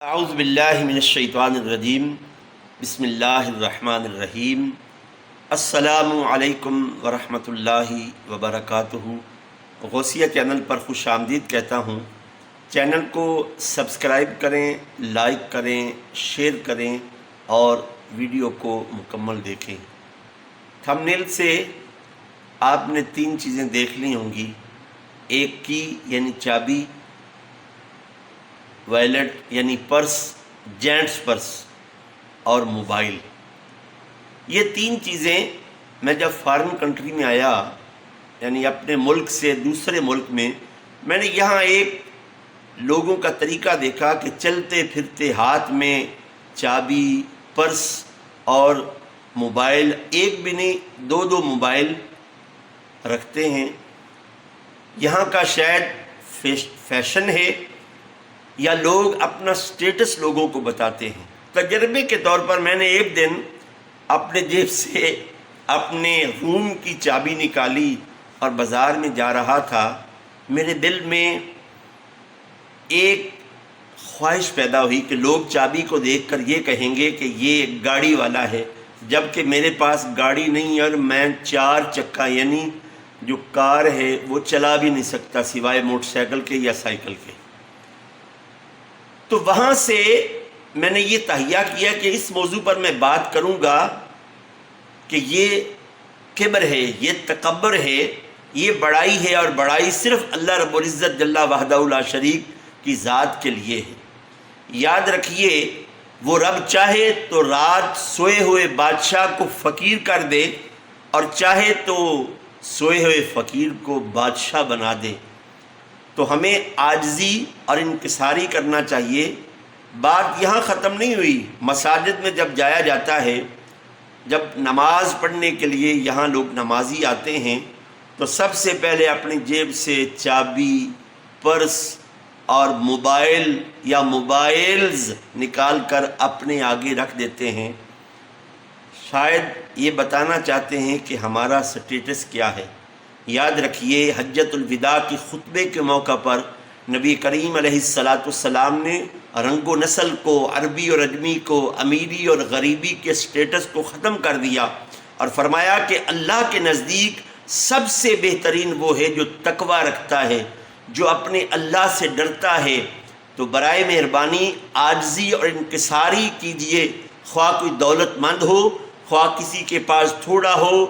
اعوذ باللہ من الشیطان الرجیم بسم اللہ الرحمن الرحیم السلام علیکم ورحمۃ اللہ وبرکاتہ۔ غوثیہ چینل پر خوش آمدید کہتا ہوں۔ چینل کو سبسکرائب کریں، لائک کریں، شیئر کریں اور ویڈیو کو مکمل دیکھیں۔ تھمبنیل سے آپ نے 3 چیزیں دیکھ لی ہوں گی، ایک کی یعنی چابی، ویلٹ یعنی پرس، جینٹس پرس اور موبائل۔ یہ 3 چیزیں میں جب فارن کنٹری میں آیا، یعنی اپنے ملک سے دوسرے ملک میں نے یہاں ایک لوگوں کا طریقہ دیکھا کہ چلتے پھرتے ہاتھ میں چابی، پرس اور موبائل، ایک بھی نہیں 2 موبائل رکھتے ہیں۔ یہاں کا شاید فیشن ہے یا لوگ اپنا سٹیٹس لوگوں کو بتاتے ہیں۔ تجربے کے طور پر میں نے ایک دن اپنے جیب سے اپنے روم کی چابی نکالی اور بازار میں جا رہا تھا۔ میرے دل میں ایک خواہش پیدا ہوئی کہ لوگ چابی کو دیکھ کر یہ کہیں گے کہ یہ گاڑی والا ہے، جبکہ میرے پاس گاڑی نہیں اور میں 4 چکا یعنی جو کار ہے وہ چلا بھی نہیں سکتا سوائے موٹر سائیکل کے یا سائیکل کے۔ تو وہاں سے میں نے یہ تہیہ کیا کہ اس موضوع پر میں بات کروں گا کہ یہ کبر ہے، یہ تکبر ہے، یہ بڑائی ہے، اور بڑائی صرف اللہ رب العزت جل وحدہ لا شریک کی ذات کے لیے ہے۔ یاد رکھیے، وہ رب چاہے تو رات سوئے ہوئے بادشاہ کو فقیر کر دے اور چاہے تو سوئے ہوئے فقیر کو بادشاہ بنا دے۔ تو ہمیں عاجزی اور انکساری کرنا چاہیے۔ بات یہاں ختم نہیں ہوئی۔ مساجد میں جب جایا جاتا ہے، جب نماز پڑھنے کے لیے یہاں لوگ نمازی آتے ہیں، تو سب سے پہلے اپنی جیب سے چابی، پرس اور موبائل یا موبائلز نکال کر اپنے آگے رکھ دیتے ہیں۔ شاید یہ بتانا چاہتے ہیں کہ ہمارا سٹیٹس کیا ہے۔ یاد رکھیے، حجۃ الوداع کی خطبے کے موقع پر نبی کریم علیہ السلام نے رنگ و نسل کو، عربی اور اجمی کو، امیری اور غریبی کے سٹیٹس کو ختم کر دیا اور فرمایا کہ اللہ کے نزدیک سب سے بہترین وہ ہے جو تقوی رکھتا ہے، جو اپنے اللہ سے ڈرتا ہے۔ تو برائے مہربانی عاجزی اور انکساری کیجیے، خواہ کوئی دولت مند ہو، خواہ کسی کے پاس تھوڑا ہو۔